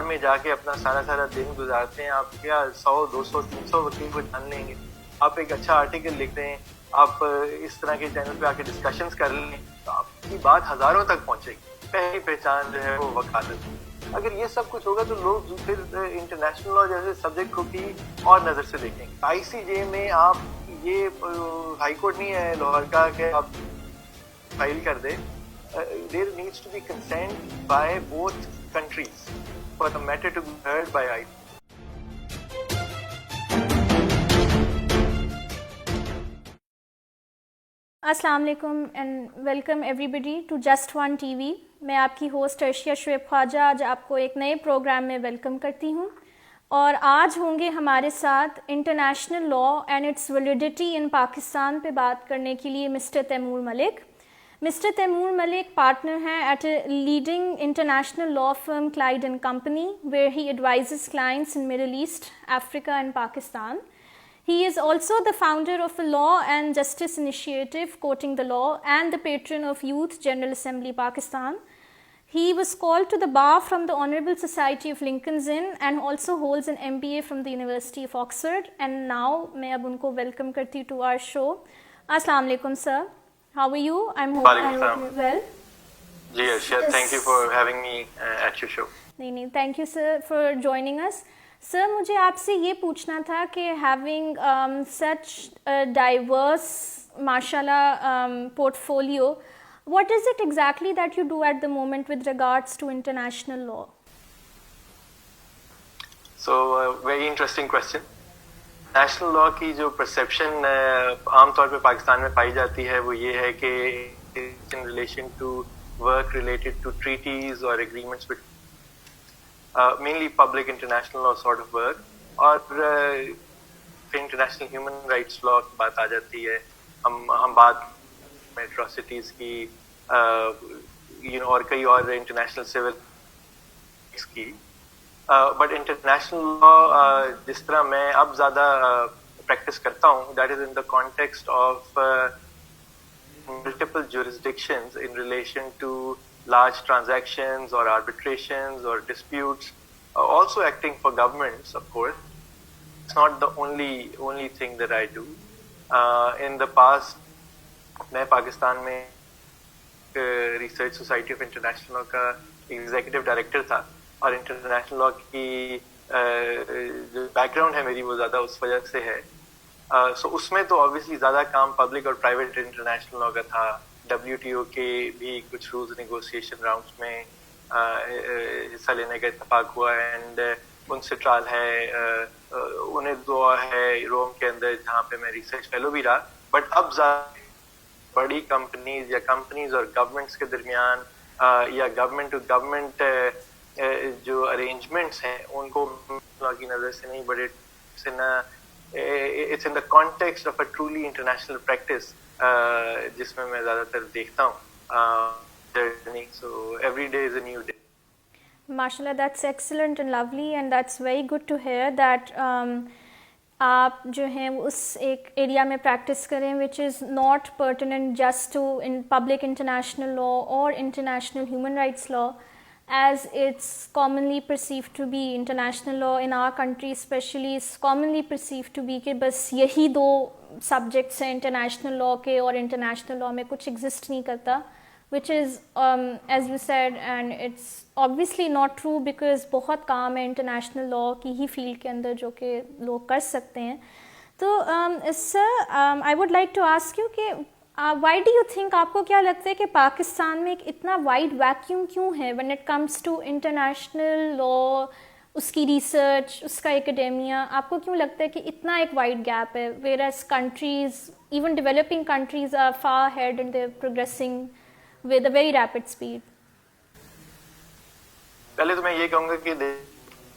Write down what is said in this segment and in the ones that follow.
میں جا کے اپنا سارا دن گزارتے ہیں. آپ کیا 100 200 300 وکیل کو جان لیں گے. آپ ایک اچھا آرٹیکل لکھ رہے ہیں, آپ اس طرح کے چینل پہ آ کے ڈسکشنز کر لیں تو آپ کی بات ہزاروں تک پہنچے گی. پہلی پہچان جو ہے وہ وکالت. اگر یہ سب کچھ ہوگا تو لوگ پھر انٹرنیشنل لا جیسے سبجیکٹ کو بھی اور نظر سے دیکھیں گے. آئی سی جے میں آپ یہ ہائی کورٹ نہیں ہے لاہور کا کہ آپ فائل کر دیں. There needs to be consent by both countries for the matter to be heard by ICJ. السلام علیکم and welcome everybody to just one TV. میں آپ کی ہوسٹ ارشیا شعیب خواجہ آج آپ کو ایک نئے پروگرام میں ویلکم کرتی ہوں, اور آج ہوں گے ہمارے ساتھ international law and its validity in Pakistan پہ بات کرنے کے لیے mister Taimur Malik. Mister Taimur Malik partner ہیں at a leading international law firm Clyde and company where he advises clients in middle east, Africa and Pakistan. He is also the founder of the Law and Justice Initiative, Quoting the Law, and the patron of Youth General Assembly Pakistan. He was called to the bar from the Honourable Society of Lincoln's Inn and also holds an MBA from the University of Oxford. And now میں اب ان کو welcome کرتی ہوں to our show. السلام علیکم سر, how are you? I hope you're well. G ارشیا, thank you for having me at your show. نہیں thank you sir for joining us. سر مجھے آپ سے یہ پوچھنا تھا کہ ہیونگ سچ ڈائیورس ماشاء اللہ portfolio, what is it exactly that you do at the moment with regards to international law? So very interesting question. National law کی جو پرسیپشن عام طور پہ پاکستان میں پائی جاتی ہے وہ یہ ہے کہ in relation to work related to treaties or agreements with mainly public international law sort of work, اور پھر انٹرنیشنل ہیومن رائٹس لا کی بات آ جاتی ہے. ہم بات ایٹراسٹیز کی اور کئی اور انٹرنیشنل سول کی. بٹ انٹرنیشنل لا جس طرح میں اب زیادہ پریکٹس کرتا ہوں, that is in the context of multiple jurisdictions in relation to large transactions or arbitrations or disputes, also acting for governments, of course. It's not the only thing that I do. In the past, میں پاکستان میں research society of international law کا executive director تھا, اور international law کی جو back ground ہے میری وہ زیادہ اس وجہ سے ہے. سو اس میں تو آبویسلی زیادہ کام پبلک اور پرائیویٹ انٹرنیشنل لا کا تھا. WTO کے بھی کچھ رولز نیگوسیشن راؤنڈس میں حصہ لینے کا اتفاق ہوا, اینڈ UNCITRAL ہے, UNIDROIT ہے روم کے اندر جہاں پہ میں ریسرچ فیلو بھی رہا. بٹ اب بڑی کمپنیز یا کمپنیز اور گورنمنٹس کے درمیان یا گورنمنٹ ٹو گورنمنٹ جو ارینجمنٹس ہیں ان کو لا کی نظر سے نہیں, but it's in the context of a truly international practice جس میں زیادہ تر دیکھتا ہوں. So every day is a new day. ماشاء اللہ, that's excellent and lovely and that's very good to hear that آپ جو ہیں اس ایک ایریا میں پریکٹس کریں which is not pertinent just to in public international law اور international human rights law as it's commonly perceived to be. International law in our country especially is commonly perceived to be کہ بس یہی دو subjects ہیں international law کے, اور international law میں کچھ exist نہیں کرتا, which is as you said, and it's obviously not true because بہت کام ہے international law کی ہی field کے اندر جو کہ لوگ کر سکتے ہیں. تو sir, I would like to ask you کہ why do you think, آپ کو کیا لگتا ہے کہ پاکستان میں ایک اتنا وائڈ ویکیوم کیوں ہے when it comes to international law, اس کی ریسرچ, اس کا ایکڈیمیا, آپ کو کیوں لگتا ہے کہ اتنا ایک وائڈ گیپ ہے whereas countries, even developing countries are far ahead and they're progressing with a very rapid speed? پہلے تو میں یہ کہوں گا کہ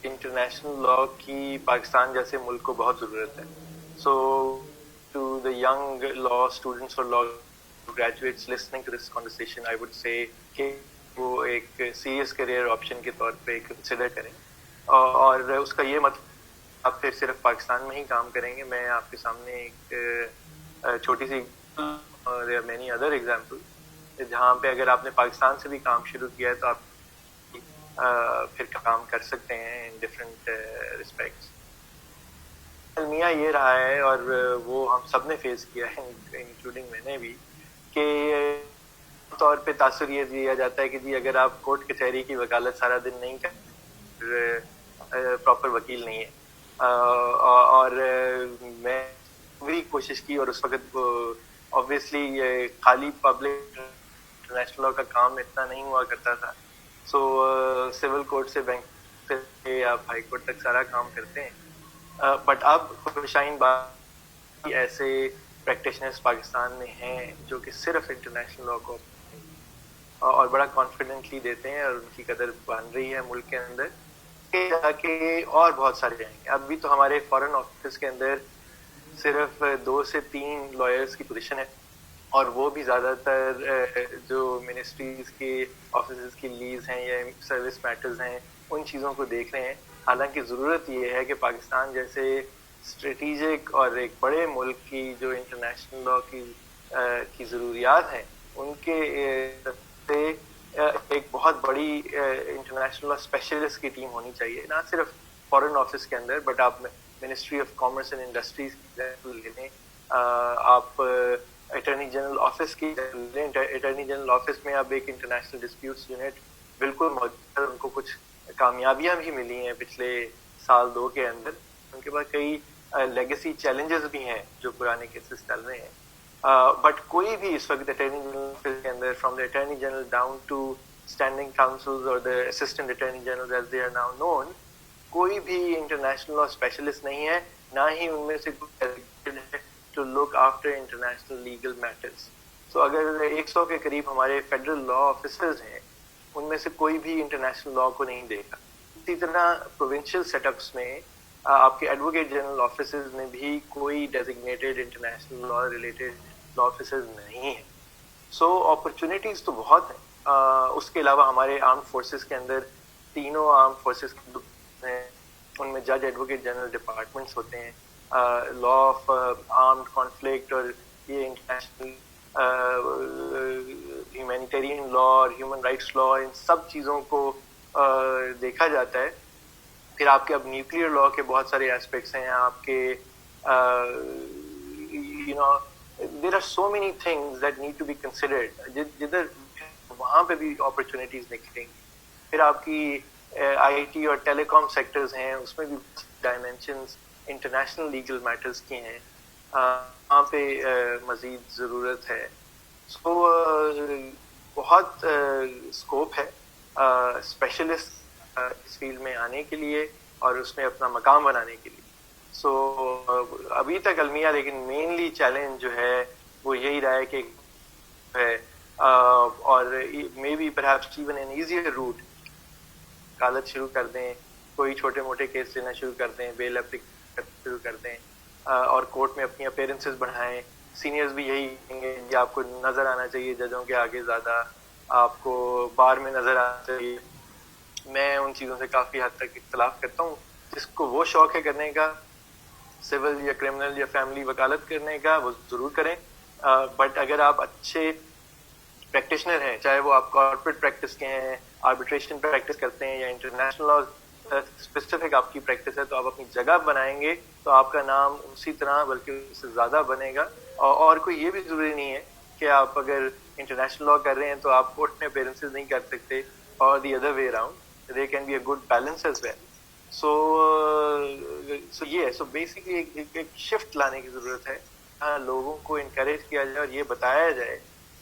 انٹرنیشنل لا کی پاکستان جیسے ملک کو بہت ضرورت ہے. سو to the young law students or law graduates listening to this conversation, I would say کہ وہ ایک serious career option کے طور پہ consider کریں, اور اس کا یہ مطلب آپ پھر صرف پاکستان میں ہی کام کریں گے. میں آپ کے سامنے ایک چھوٹی سی there are many other examples جہاں پہ اگر آپ نے پاکستان سے بھی کام شروع کیا ہے تو آپ پھر کام کر سکتے ہیں ان ڈفرینٹ رسپیکٹس. المیہ یہ رہا ہے اور وہ ہم سب نے فیس کیا ہے انکلوڈنگ میں نے بھی کہ طور پہ تاثر یہ دیا جاتا ہے کہ جی اگر آپ کورٹ کچہری کی وکالت سارا دن نہیں کرتے پراپر وکیل نہیں ہے. اور میں بھی کوشش کی اور اس وقت آبویسلی خالی پبلک انٹرنیشنل لا کا کام اتنا نہیں ہوا کرتا تھا. سو سول کورٹ سے بینک سے آپ ہائی کورٹ تک سارا کام کرتے ہیں. بٹ اب خوشائن بات ایسے پریکٹیشنرز پاکستان میں ہیں جو کہ صرف انٹرنیشنل لا کو اور بڑا کانفیڈنٹلی دیتے ہیں اور ان کی قدر بن رہی ہے ملک کے اندر کہ اور بہت سارے جائیں گے. ابھی تو ہمارے فارن آفس کے اندر صرف 2 سے 3 لائرز کی پوزیشن ہے اور وہ بھی زیادہ تر جو منسٹریز کے آفیسز کی لیز ہیں یا سروس میٹرز ہیں ان چیزوں کو دیکھ رہے ہیں. حالانکہ ضرورت یہ ہے کہ پاکستان جیسے اسٹریٹیجک اور ایک بڑے ملک کی جو انٹرنیشنل لا کی ضروریات ہیں ان کے سے ایک بہت بڑی انٹرنیشنل لا اسپیشلسٹ کی ٹیم ہونی چاہیے, نہ صرف فارن آفس کے اندر بٹ آپ ministry of commerce and industries کی لے لیں, آپ اٹارنی جنرل آفس کی لیں. اٹارنی جنرل آفس میں اب ایک انٹرنیشنل ڈسپیوٹس یونٹ بالکل موجود ہے, ان کو کچھ کامیابیاں بھی ملی ہیں پچھلے 1-2 کے اندر. ان کے پاس کئی لیگیسی چیلنجز بھی ہیں جو پرانے کیسز چل رہے ہیں. بٹ کوئی بھی اس وقت اٹارنی جنرل آفس کے اندر from the attorney general down to standing counsels اور the assistant attorney general as they are now known, کوئی بھی انٹرنیشنل لا اسپیشلسٹ نہیں ہے, نہ ہی ان میں سے کوئی to look after international legal matters. So اگر 100 کے قریب ہمارے فیڈرل لا آفیسرز ہیں ان میں سے کوئی بھی انٹرنیشنل لا کو نہیں دیکھا. اسی طرح پروونشل سیٹ اپس میں آپ کے ایڈوکیٹ جنرل آفیسز میں بھی کوئی ڈیزگنیٹڈ انٹرنیشنل لا ریلیٹڈ لا آفیسز نہیں ہیں. سو اپرچونیٹیز تو بہت ہیں. اس کے علاوہ ہمارے آرم فورسز کے اندر تینوں آرم فورسز ہیں, ان میں جج ایڈوکیٹ جنرل ڈپارٹمنٹس ہوتے ہیں. لا آف آرمڈ کانفلکٹ اور یہ انٹرنیشنل ہیومینیٹیرین لا اور ہیومن رائٹس لا ان سب چیزوں کو دیکھا جاتا ہے. پھر آپ کے اب نیوکلیئر لا کے بہت سارے ایسپیکٹس ہیں. آپ کے there are so many things that need to be considered. جدھر وہاں پہ بھی اپرچونیٹیز نکلیں گی. پھر آپ کی آئی ٹی اور ٹیلی کام سیکٹرز ہیں, اس میں بھی ڈائمینشنز انٹرنیشنل لیگل میٹرز کی ہیں, وہاں پہ مزید ضرورت ہے. سو بہت اسکوپ ہے اسپیشلسٹ اس فیلڈ میں آنے کے لیے اور اس میں اپنا مقام بنانے کے لیے. سو ابھی تک المیہ لیکن مینلی چیلنج جو ہے وہ یہی رہا ہے کہ ہے اور may be perhaps even an easier route وکالت شروع کر دیں, کوئی چھوٹے موٹے کیس لینا شروع کر دیں, بیل اپلیکیشن شروع کر دیں اور کورٹ میں اپنی اپیرنسز بڑھائیں. سینئرز بھی یہی کہیں گے کہ آپ کو نظر آنا چاہیے ججوں کے آگے زیادہ, آپ کو بار میں نظر آنا چاہیے. میں ان چیزوں سے کافی حد تک اختلاف کرتا ہوں. جس کو وہ شوق ہے کرنے کا, سول یا کرمنل یا فیملی وکالت کرنے کا, وہ ضرور کریں. بٹ اگر آپ اچھے پریکٹیشنر ہیں, چاہے وہ آپ کارپوریٹ پریکٹس کے ہیں, آربیٹریشن پریکٹس کرتے ہیں یا انٹرنیشنل لا اسپیسیفک آپ کی پریکٹس ہے, تو آپ اپنی جگہ بنائیں گے تو آپ کا نام اسی طرح بلکہ اس سے زیادہ بنے گا. اور کوئی یہ بھی ضروری نہیں ہے کہ آپ اگر انٹرنیشنل لا کر رہے ہیں تو آپ کورٹ میں اپیرنسز نہیں کر سکتے, اور the other way around there can be a good balance as well. So basically ایک شفٹ لانے کی ضرورت ہے. لوگوں کو انکریج کیا جائے اور یہ بتایا جائے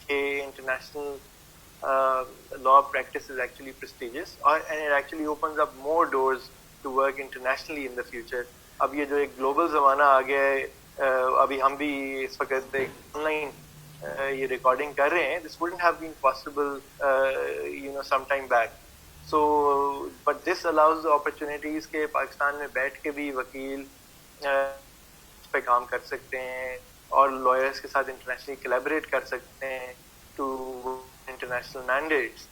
کہ international law practice is actually prestigious and it actually opens up more doors to work internationally in the future. اب یہ جو ایک گلوبل زمانہ آ گیا ہے, ابھی ہم بھی اس وقت آن لائن یہ ریکارڈنگ کر رہے ہیں. This wouldn't have been possible some time back. So but this allows the opportunities کہ پاکستان میں بیٹھ کے بھی وکیل اس پہ کام کر سکتے ہیں اور لائرس کے ساتھ انٹرنیشنلی کولیبریٹ کر سکتے ہیں ٹو international mandates.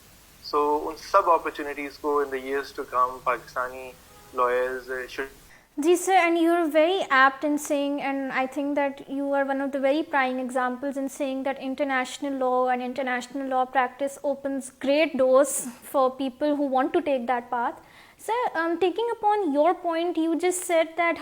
So ان سب opportunities کو in the years to come Pakistani lawyers should Ji sir, and you are very apt in saying, and I think that you are one of the very prime examples in saying that international law and international law practice opens great doors for people who want to take that path. Sir, taking upon your point, you just said that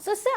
So sir,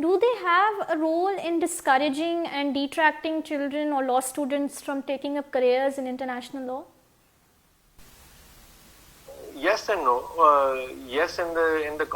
do they have a role in discouraging and detracting children or law students from taking up careers in international law? Yes and no. Yes, in the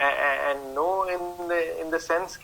And no in the sense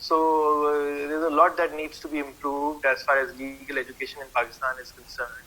So there's a lot that needs to be improved as far as legal education in Pakistan is concerned.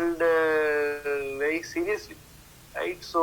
very seriously, right? So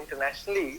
internationally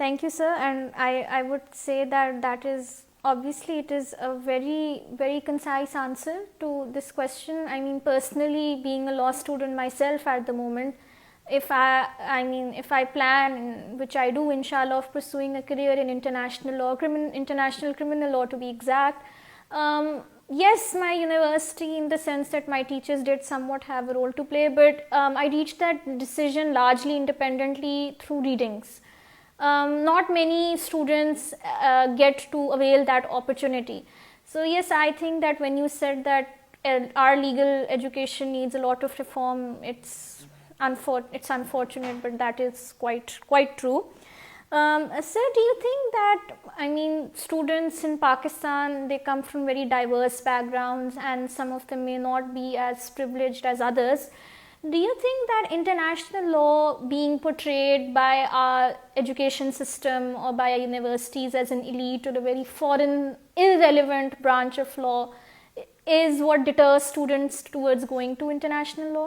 Thank you, sir. And I would say that is obviously it is a very, very concise answer to this question. I mean, personally, being a law student myself at the moment, if I plan, which I do, inshallah, of pursuing a career in international law, international criminal law to be exact. Yes, my university, in the sense that my teachers did somewhat have a role to play, but I reached that decision largely independently through readings. Not many students get to avail that opportunity. So yes, I think that when you said that our legal education needs a lot of reform, it's unfortunate, but that is quite true. Sir, do you think that, I mean, students in Pakistan, they come from very diverse backgrounds and some of them may not be as privileged as others. Do you think that international law being portrayed by our education system or by our universities as an elite or a very foreign, irrelevant branch of law is what deters students towards going to international law?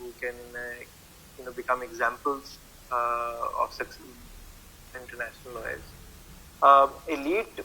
who can become examples of success international lawyers. elite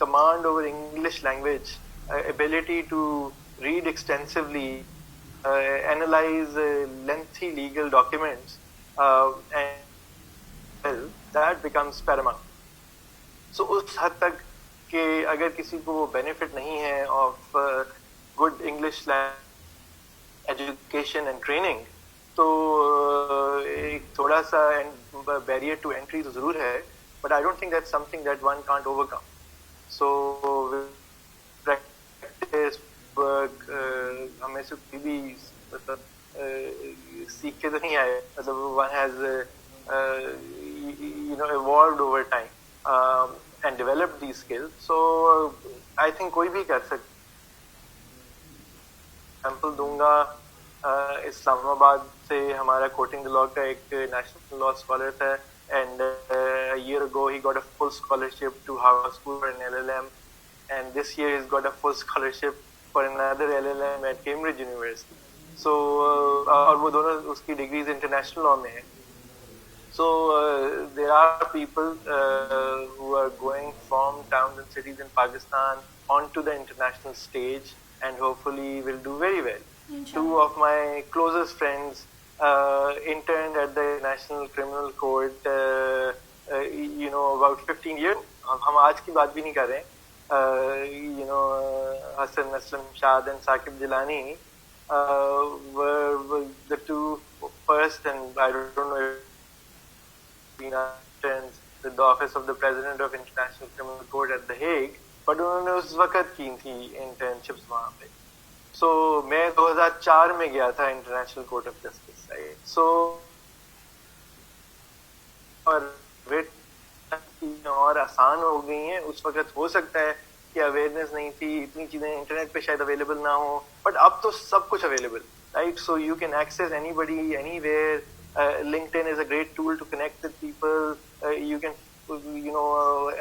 command over English language, ability to read extensively, analyze lengthy legal documents, and well, that becomes paramount. So اس حد تک کہ اگر کسی کو وہ benefit نہیں ہے of good English education and training, تو ایک تھوڑا سا بیریئر ٹو انٹری تو ضرور ہے, but I don't think that some thing that one can't over come. So practice work ہمیں سے کوئی بھی مطلب سیکھ کے تو نہیں آئے, مطلب one has evolved over time and develop these skills. So I think کوئی بھی کر سکتا. ایگزامپل دوں گا, اسلام آباد سے ہمارا کوٹنگ لا کا ایک نیشنل لا اسکالر تھا, and a year ago he got a full scholarship to Harvard School for an LLM, and this year he's got a full scholarship for another LLM at Cambridge University. So اور وہ دونوں اس کی degrees international law میں ہیں. So there are people who are going from towns and cities in Pakistan onto the international stage and hopefully will do very well. Two of my closest friends interned at the National Criminal Court, about 15 years. ہم آج کی بات بھی نہیں کر رہے ہیں. Hassan Aslam Shad and Saqib Jilani were the two first, and I don't know if with the office of the president of International Criminal Court at The Hague, but انہوں نے اس وقت کی تھی انٹرنشپس وہاں پہ. سو میں 2004 میں گیا تھا انٹرنیشنل کورٹ آف جسٹس. سو اور آسان ہو گئی ہیں. اس وقت ہو سکتا ہے کہ اویئرنیس نہیں تھی, اتنی چیزیں انٹرنیٹ پہ شاید اویلیبل نہ ہوں, بٹ اب تو سب کچھ available, right. So you can access anybody anywhere. LinkedIn is a great tool to connect with people. You can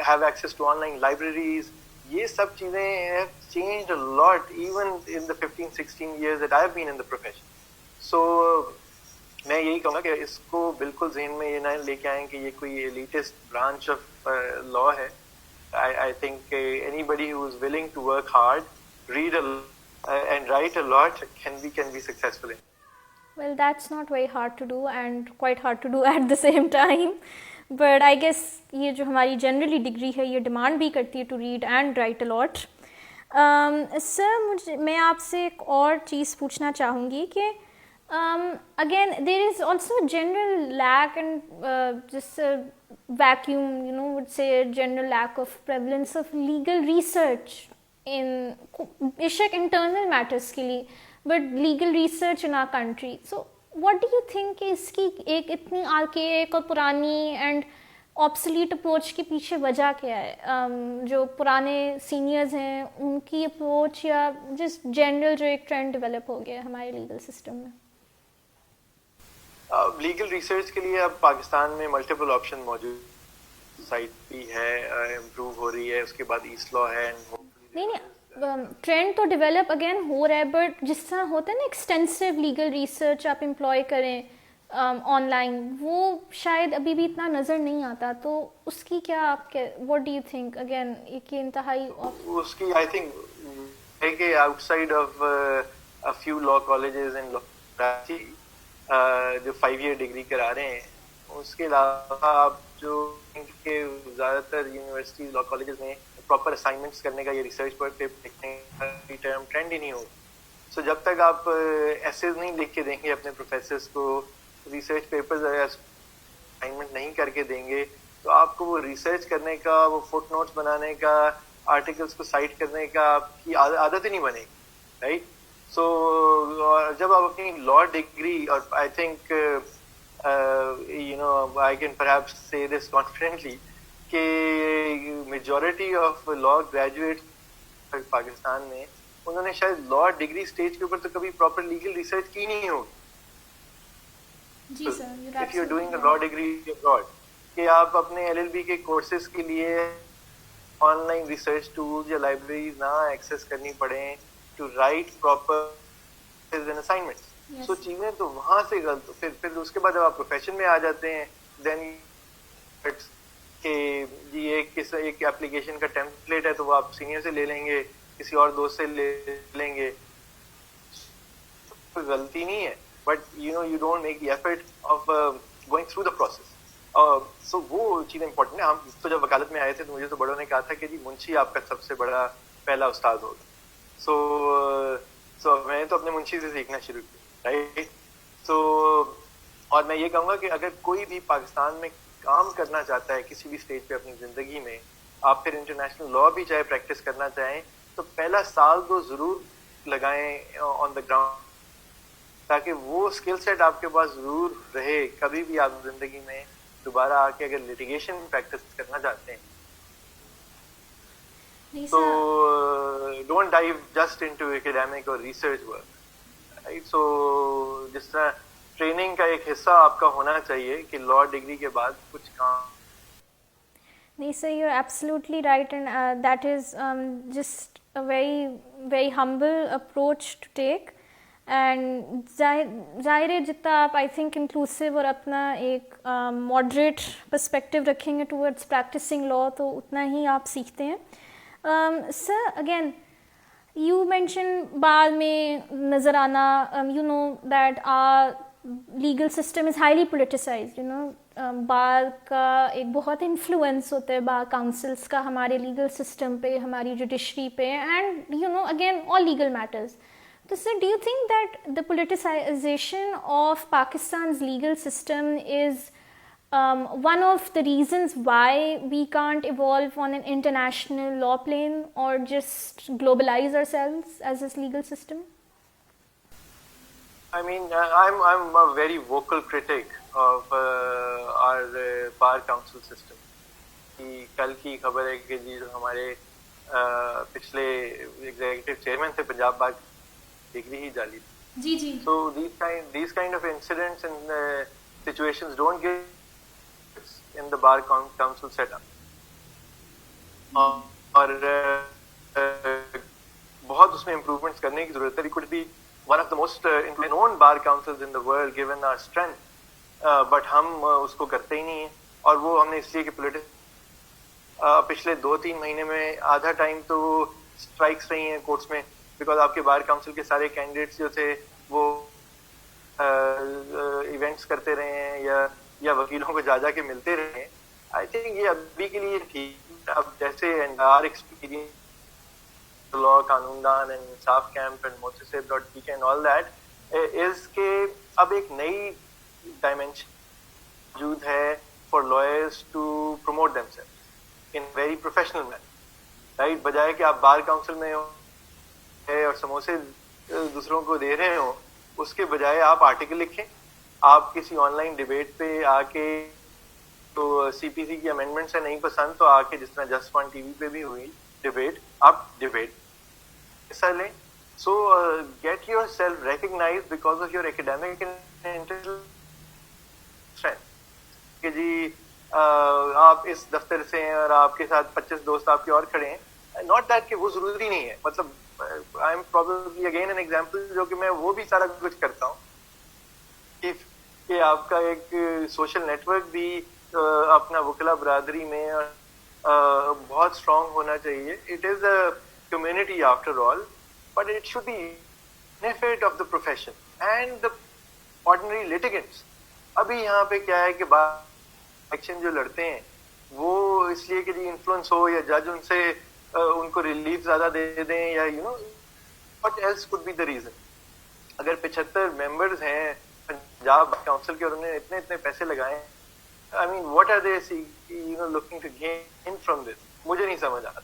have access to online libraries. یہ سب چیزیں have changed a lot even in the 15-16 years that I've been in the profession. So میں یہی کہوں گا کہ اس کو بالکل ذہن میں یہ نہ لے کے آئیں کہ یہ کوئی elitist branch of law ہے. I think anybody who is willing to work hard, read and write a lot can be successful in. Well, that's not very hard to do and quite hard to do at the same time. But I guess یہ جو ہماری generally degree ہے یہ demand بھی کرتی ہے to read and right اے لاٹ. سر میں آپ سے ایک اور چیز پوچھنا چاہوں گی کہ again there is also general lack and جس ویکیوم وڈ سے general lack of prevalence of legal research in بیشک انٹرنل میٹرس کے لیے, but legal research in our country. So what do you think کہ اس کی ایک اتنی آرکیک اور پرانی اینڈ آبسلیٹ اپروچ کے پیچھے وجہ کیا ہے؟ جو پرانے سینئرز ہیں ان کی اپروچ یا جس جنرل جو ایک ٹرینڈ ڈیولپ ہو گیا ہے ہمارے لیگل سسٹم میں؟ لیگل ریسرچ کے لیے اب پاکستان میں ملٹیپل آپشن موجود, سائٹ بھی ہے, امپروو ہو رہی ہے, اس کے بعد ایسٹ لا ہے. نہیں ٹرینڈ تو ڈیولپ اگین ہو رہا ہے, بٹ جس طرح ہوتا ہے نا ایکسٹینسو لیگل ریسرچ آپ امپلائی کریں آن لائن, وہ شاید ابھی بھی اتنا نظر نہیں آتا. تو اس کی کیا آپ کے what do you think again ایک انتہائی اس کی آئی تھنک ہے کہ out side of a few law colleges in Karachi جو 5 year ڈگری کرا رہے ہیں, اس کے علاوہ آپ جو کہ زیادہ تر یونیورسٹیز لا کالجز میں پراپر اسائنمنٹس کرنے کا یا ریسرچ پر پیپر لکھنے کا ٹرم ٹرینڈ ہی نہیں ہوگا. سو جب تک آپ ایسیز نہیں لکھ کے دیں گے اپنے پروفیسرس کو, ریسرچ پیپرز اسائنمنٹ نہیں کر کے دیں گے, تو آپ کو وہ ریسرچ کرنے کا, وہ فٹ نوٹس بنانے کا, آرٹیکلس کو سائٹ کرنے کا آپ کی عادت ہی نہیں بنے گی, رائٹ. سو جب آپ اپنی لا ڈگری, اور I think I can perhaps say this confidently کہ majority of law graduate Pakistan میں انہوں نے شاید لا ڈگری اسٹیج کے اوپر تو کبھی پراپر لیگل ریسرچ کی نہیں ہوگی. جی سر, if you're doing a law degree abroad, کہ آپ اپنے LLB کے کورسز کے لیے آن لائن ریسرچ ٹولز یا لائبریریز نہ ایکسیس کرنی پڑیں ٹو رائٹ پراپر اسائنمنٹس. سو چیزیں تو وہاں سے غلط. پھر اس کے بعد جب آپ پروفیشن میں آ جاتے ہیں, دین کہ جی ایک اپلیکیشن کا ٹیمپلیٹ ہے تو وہ آپ سینئر سے لے لیں گے, کسی اور دوست سے لے لیں گے, کوئی غلطی نہیں ہے, but you don't make the effort of going through the process. So وہ چیز امپورٹنٹ ہے. ہم تو جب وکالت میں آئے تھے تو مجھے تو بڑوں نے کہا تھا کہ جی منشی آپ کا سب سے بڑا پہلا استاد ہوگا. سو میں نے تو اپنے منشی سے سیکھنا شروع کیا, رائٹ. سو اور میں یہ کہوں گا کہ اگر کوئی بھی پاکستان میں کام کرنا چاہتا ہے کسی بھی اسٹیج پہ اپنی زندگی میں, آپ پھر انٹرنیشنل لا بھی چاہے پریکٹس کرنا چاہیں, تو پہلا سال تو ضرور لگائیں آن دا گراؤنڈ, تاکہ وہ اسکل سیٹ آپ کے پاس ضرور رہے. کبھی بھی آپ زندگی میں دوبارہ آ کے اگر لیٹیگیشن پریکٹس کرنا چاہتے ہیں تو ڈونٹ ڈائیو جسٹ انٹو ایکیڈیمک اور ریسرچ ورک, رائٹ. سو جس طرح ٹریننگ کا ایک حصہ آپ کا ہونا چاہیے کہ لا ڈگری کے بعد کچھ کام. نہیں sir, you are absolutely right, and that is just a very very humble approach to take. And ظاہر ہے جتنا آپ آئی تھنک انکلوسیو اور اپنا ایک ماڈریٹ پرسپیکٹیو رکھیں گے ٹورڈس پریکٹسنگ لا تو اتنا ہی آپ سیکھتے ہیں. سر اگین you mentioned بال میں نظر آنا, you know that our legal system is highly politicized, you know. بار کا ایک بہت انفلوئنس ہوتا ہے بار کاؤنسلس کا ہمارے لیگل سسٹم پہ, ہماری جوڈیشری پہ, and you know again all legal matters. تو sir do you think that the politicisation of Pakistan's legal system is one of the reasons why we can't evolve on an international law plane or just globalize ourselves as this legal system? I mean, I'm a very vocal critic of our bar council system. کہ کل کی خبر ہے کہ جی جو ہمارے پچھلے executive chairman تھے پنجاب بار, ڈگری ہی جعلی تھی. جی جی. So these kind of incidents and situations don't get in the bar council setup. اور بہت اس میں improvements کرنے کی ضرورت ہے. We could be one of the most known bar councils in the world given our strength, but ہم اس کو کرتے ہی نہیں ہیں. اور وہ ہم نے اس لیے کہ پچھلے 2-3 مہینے میں آدھا ٹائم تو اسٹرائکس رہی ہیں کورٹس میں, بیکاز آپ کے بار کاؤنسل کے سارے کینڈیڈیٹس جو تھے وہ ایونٹس کرتے رہے ہیں یا وکیلوں کو جا کے ملتے رہے ہیں. آئی تھنک یہ ابھی کے لیے ٹھیک. اب جیسے آر ایکسپیرینس لا قانون دان اینڈ انصاف کیمپ اینڈ محتسب.pk اینڈ آل دیٹ از کہ اب ایک نئی ڈائمینشن موجود ہے for lawyers to promote them self in very professional manner, right. بجائے کہ آپ بار کاؤنسل میں اور سموسے دوسروں کو دے رہے ہوں, اس کے بجائے آپ آرٹیکل لکھیں. آپ کسی آن لائن ڈبیٹ پہ آ کے, تو سی پی سی کی امینڈمنٹس ہیں نہیں پسند تو آ کے جس طرح جسٹ فن ٹی وی پہ بھی ہوئی ڈبیٹ, آپ ڈبیٹ حصہ لیں. So get yourself recognise because of your academic strength کہ جی آپ اس دفتر سے ہیں اور آپ کے ساتھ 25 دوست آپ کے اور کھڑے ہیں. ناٹ دیٹ کہ وہ ضروری نہیں ہے, مطلب I am probably again an example جو کہ میں وہ بھی سارا کچھ کرتا ہوں کہ آپ کا ایک سوشل نیٹ ورک بھی اپنا وکلا برادری میں بہت اسٹرانگ ہونا چاہیے. It is a community after all, but it should be benefit of the profession and the ordinary litigants. ابھی یہاں پہ کیا ہے کہ الیکشن جو لڑتے ہیں وہ اس لیے کہ جی انفلوئنس ہو یا جج ان سے ان کو ریلیف زیادہ دے دیں یا you know what else could be the reason. اگر 75 ممبرز ہیں پنجاب کاؤنسل کے اور انہوں نے اتنے پیسے لگائے, I mean what are they you know looking to gain from this, مجھے نہیں سمجھ آتا.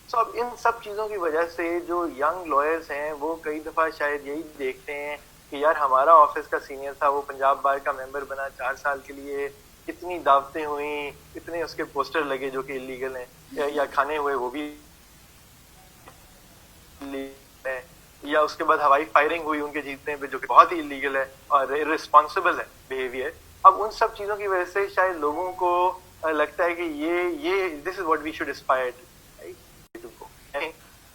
سو اب ان سب چیزوں کی وجہ سے جو ینگ لائرس ہیں وہ کئی دفعہ شاید یہی دیکھتے ہیں کہ یار ہمارا آفس کا سینئر تھا وہ پنجاب بار کا ممبر بنا 4 سال کے لیے, اتنی دعوتیں ہوئیں, اتنے اس کے پوسٹر لگے جو کہ انلیگل ہیں یا کھانے ہوئے وہ بھی, یا اس کے بعد ہوائی فائرنگ ہوئی ان کے جیتنے پہ جو کہ بہت ہی انلیگل ہے اور ارسپانسبل ہے بیہیویئر. اب ان سب چیزوں کی وجہ سے شاید لوگوں کو لگتا ہے کہ یہ this is what we should aspire to go.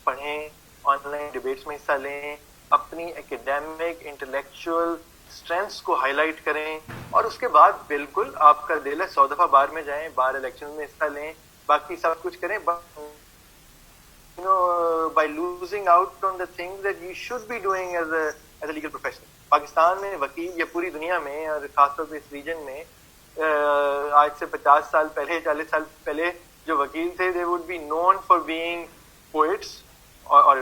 پڑھیں, آن لائن ڈبیٹس میں حصہ لیں, اپنی ایکیڈیمک انٹلیکچوئل اسٹرینتھس کو ہائی لائٹ کریں, اور اس کے بعد بالکل آپ کا دل ہے 100 دفعہ بار میں جائیں, بار الیکشن میں حصہ لیں, باقی سب کچھ کریں, by losing out on the things that you should be doing as a legal professional. Pakistan میں وکیل یا پوری دنیا میں اور خاص طور پہ اس ریجن میں آج سے 50 سال پہلے 40 سال پہلے جو وکیل تھے they would be known for being poets or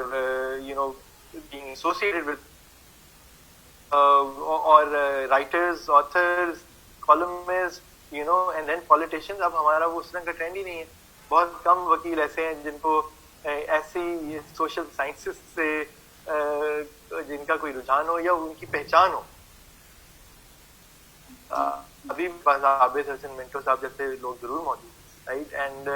being associated with or writers, authors, columnists, and then politicians. اب ہمارا وہ اس طرح کا ٹرینڈ ہی نہیں ہے. بہت کم وکیل ایسے ہیں جن کو ایسی سوشل سائنسز سے جن کا کوئی رجحان ہو یا ان کی پہچان ہو. ابھی عابد حسن منٹو صاحب جیسے لوگ ضرور موجود ہیں, right, and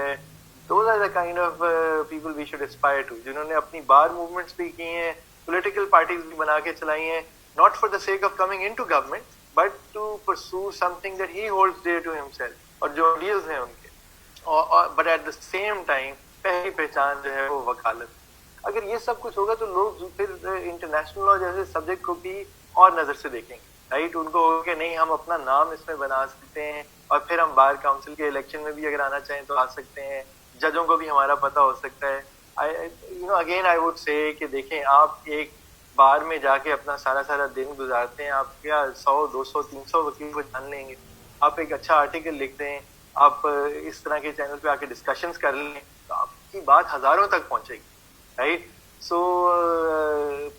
those are the kind of people we should aspire to, جنہوں نے اپنی بار موومنٹس بھی کی ہیں, پولیٹیکل پارٹیز بھی بنا کے چلائی ہیں, not for the sake of coming into government but to pursue something that he holds dear to himself, اور جو ideals ہیں ان کے, but at the same time پہلی پہچان جو ہے وہ وکالت. اگر یہ سب کچھ ہوگا تو لوگ پھر انٹرنیشنل لا جیسے سبجیکٹ کو بھی اور نظر سے دیکھیں گے, رائٹ. ان کو ہوگا کہ نہیں ہم اپنا نام اس میں بنا سکتے ہیں, اور پھر ہم بار کاؤنسل کے الیکشن میں بھی اگر آنا چاہیں تو آ سکتے ہیں, ججوں کو بھی ہمارا پتہ ہو سکتا ہے. اگین آئی ووڈ سے کہ دیکھیں آپ ایک بار میں جا کے اپنا سارا دن گزارتے ہیں, آپ کیا 100 200 300 وکیل کو جان لیں گے. آپ ایک اچھا آرٹیکل لکھتے ہیں, آپ اس طرح کے چینل پہ آ کے ڈسکشنز کر لیں تو آپ کی بات ہزاروں تک پہنچے گی, رائٹ. سو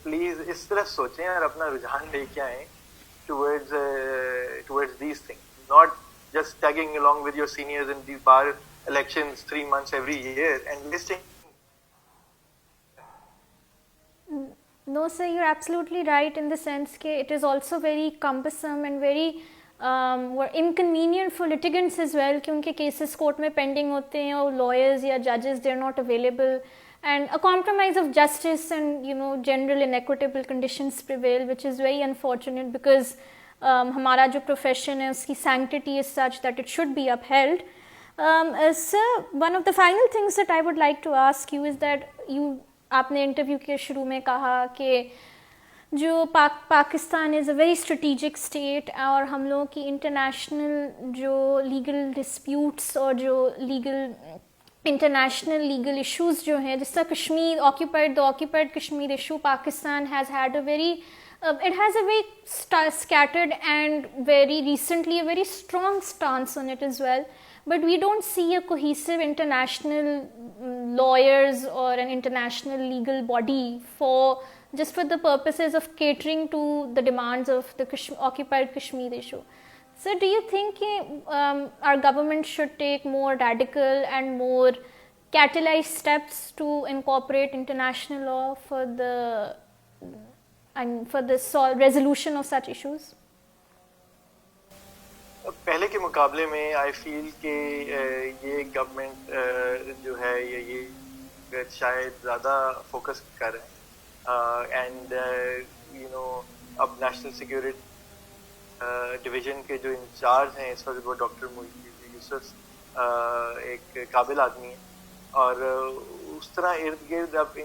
پلیز اس طرف سوچیں اور اپنا رجحان لے کے آئیں towards these things, not just tagging along with your seniors in these bar elections 3 months every year and listing. No sir, you're absolutely right in the sense that it is also very cumbersome and very inconvenient for litigants as well, kyunki cases court mein pending hote hain aur lawyers ya judges they are not available, and a compromise of justice and general inequitable conditions prevail, which is very unfortunate because hamara jo profession hai uski sanctity is such that it should be upheld. Sir, one of the final things that I would like to ask you is that آپ نے interview کے شروع میں کہا کہ جو پاکستان از a very strategic state, اور ہم لوگوں کی انٹرنیشنل جو لیگل ڈسپیوٹس اور جو انٹرنیشنل لیگل ایشوز جو ہیں, جس طرح Kashmir occupied Kashmir issue, Pakistan has had a very it has a very scattered and very recently a very strong stance on it as well, but we don't see a cohesive international lawyers or an international legal body just for the purposes of catering to the demands of the occupied Kashmir issue. So do you think our government should take more radical and more catalyzed steps to incorporate international law for the resolution of such issues? پہلے کے مقابلے میں آئی فیل کہ یہ government جو ہے یہ شاید زیادہ فوکس کر رہے ہیں, اینڈ اب نیشنل سیکورٹی ڈویژن کے جو انچارج ہیں اس وقت وہ ڈاکٹر محی یوسف ایک قابل آدمی ہیں, اور اس طرح ارد گرد اب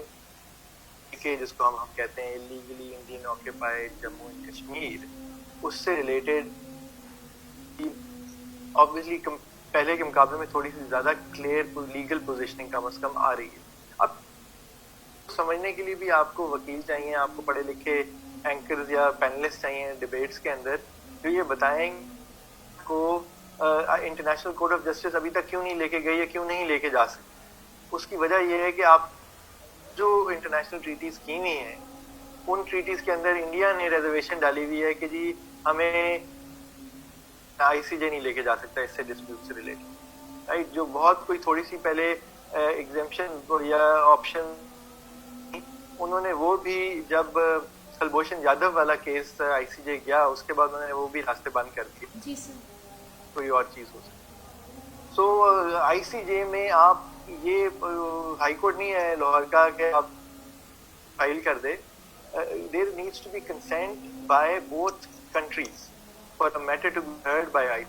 کہ جس کو ہم کہتے ہیں legally Indian occupied Jammu and Kashmir, اس سے ریلیٹڈ obviously پہلے کے مقابلے میں تھوڑی سی زیادہ کلیئر لیگل پوزیشننگ کم از کم آ رہی ہے. اب سمجھنے کے لیے بھی آپ کو وکیل چاہیے, آپ کو پڑھے لکھے اینکرز یا پینلسٹ چاہیے ڈیبیٹس کے اندر جو یہ بتائیں کو انٹرنیشنل کورٹ آف جسٹس ابھی تک کیوں نہیں لے کے گئی یا کیوں نہیں لے کے جا سکتی. اس کی وجہ یہ ہے کہ آپ جو انٹرنیشنل ٹریٹیز کی ہوئی ہیں ان ٹریٹیز کے اندر انڈیا نے ریزرویشن ڈالی ہوئی ہے کہ جی ہمیں آئی سی جے نہیں لے کے جا سکتا اس سے ڈسپیوٹ سے ریلیٹڈ, رائٹ. جو بہت کوئی تھوڑی سی پہلے ایگزیمپشن یا آپشن انہوں نے وہ بھی جب کلبھوشن یادو والا کیس آئی سی جے گیا اس کے بعد انہوں نے وہ بھی راستے بند کر دیے. جی سر. کوئی اور چیز ہو سکتی. سو آئی سی جے میں آپ یہ ہائی کورٹ نہیں ہے لاہور کا کہ آپ فائل کر دے. There needs to be consent by both countries for a matter to be heard by ICJ.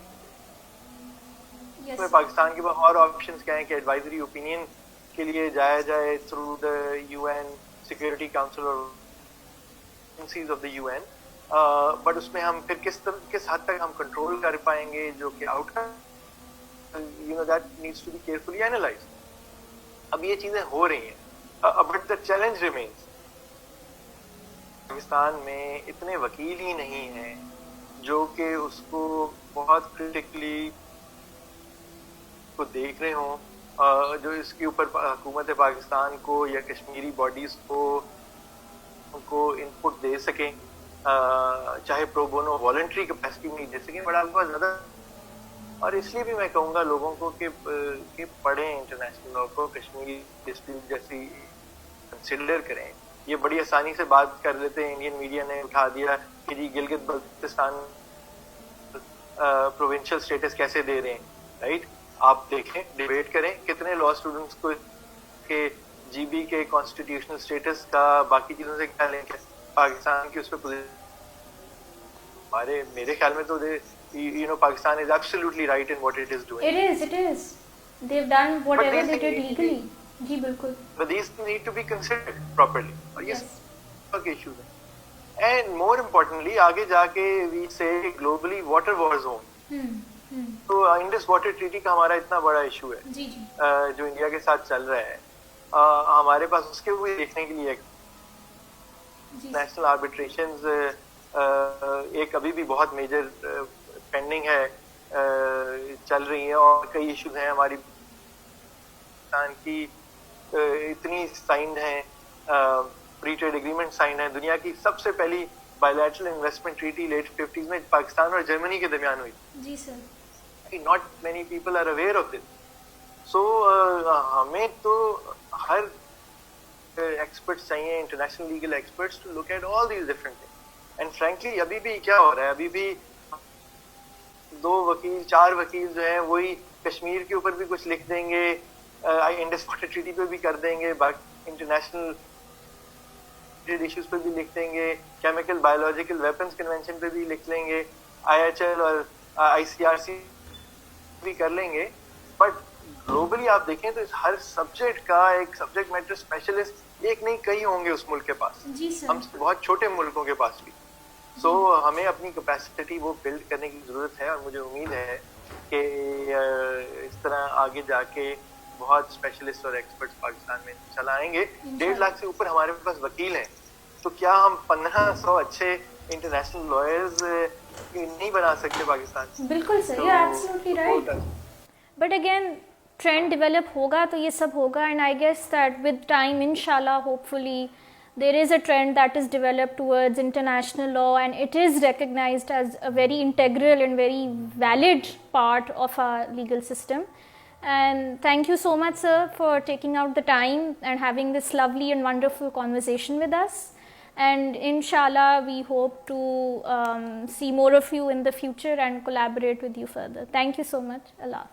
میں پاکستان کے بعد اور آپشنز کیا ہیں کہ ایڈوائزری اوپینین کے لیے جایا جائے through the UN security council اور agencies of the UN, but اس میں ہم پھر کس حد تک ہم کنٹرول کر پائیں گے جو کہ out come that needs to be carefully analyzed. اب یہ چیزیں ہو رہی ہیں but the challenge remains. Pakistan میں اتنے وکیل ہی نہیں ہیں جو کہ اس کو بہت کرٹیکلی کو دیکھ رہے ہوں, جو اس کے اوپر حکومت پاکستان کو یا کشمیری باڈیز کو ان پٹ دے سکیں, چاہے پرو بونو والنٹری کیپیسٹی میں دے سکیں, بٹ آپ کو زیادہ. اور اس لیے بھی میں کہوں گا لوگوں کو کہ پڑھیں انٹرنیشنل لا کو, کشمیری ڈسپیوٹ جیسی کنسیڈر کریں. یہ بڑی آسانی سے بات کر لیتے ہیں, انڈین میڈیا نے اٹھا دیا کہ جی گلگت بلتستان پروونشل اسٹیٹس کیسے دے رہے ہیں, رائٹ. آپ دیکھیں, ڈیبیٹ کریں, کتنے لا اسٹوڈنٹس کو کہ جی بی کے کانسٹیٹیوشنل اسٹیٹس کا باقی چیزوں سے کیا لنک ہے, پاکستان کی اس پہ ہمارے میرے خیال میں تو Pakistan is absolutely right in what it is doing. It is. They've done whatever they did legally. جی بالکل. But these things need to be considered properly. اور یہ سب کے issues ہیں. And more importantly, آگے جا کے we say globally water war zone. تو Indus Water Treaty کا ہمارا اتنا بڑا ایشو ہے جو انڈیا کے ساتھ چل رہا ہے, ہمارے پاس اس کے ہوئے دیکھنے کے لیے نیشنل آربیٹریشنز ایک ابھی بھی بہت میجر پینڈنگ ہے, چل رہی ہیں, اور کئی ایشوز ہیں ہماری پاکستان کی اتنی سائنڈ ہیں, فری ٹریڈ ایگریمنٹ سائن ہے. دنیا کی سب سے پہلی bilateral investment treaty late 50s میں پاکستان اور جرمنی کے درمیان ہوئی. جی سر. Not many people are aware of this. So ہمیں تو ہر ایکسپرٹس چاہیے, international legal experts, to look at all these different things. And frankly ابھی بھی کیا ہو رہا ہے, ابھی بھی 2 وکیل 4 وکیل جو ہیں وہی کشمیر کے اوپر بھی کچھ لکھ دیں گے, انڈس واٹر ٹریٹی پہ بھی کر دیں گے, باقی انٹرنیشنل ایشوز پہ بھی لکھ دیں گے, کیمیکل بایولوجیکل ویپنس کنونشن پہ بھی لکھ لیں گے, IHL اور ICRC بھی کر لیں گے. بٹ گلوبلی آپ دیکھیں تو ہر سبجیکٹ کا ایک سبجیکٹ میٹر اسپیشلسٹ ایک نہیں کئی ہوں گے اس ملک کے پاس, ہم بہت چھوٹے ملکوں کے پاس بھی. سو ہمیں اپنی کیپیسٹی وہ بلڈ کرنے کی ضرورت ہے, اور مجھے امید ہے کہ اس طرح آگے جا کے بہت اسپیشلسٹ اور ایکسپرٹس پاکستان میں چلا آئیں گے. 1.5 لاکھ سے اوپر ہمارے پاس وکیل ہیں, تو کیا ہم 1500 اچھے انٹرنیشنل لائرز نہیں بنا سکتے پاکستان؟ بالکل sir, you absolutely right. But again trend develop ہوگا تو یہ سب ہوگا, and I guess that with time انشاءاللہ hopefully there is a trend that is developed towards international law, and it is recognized as a very integral and very valid part of our legal system. And thank you so much, sir, for taking out the time and having this lovely and wonderful conversation with us. And inshallah we hope to see more of you in the future and collaborate with you further. Thank you so much. Allah.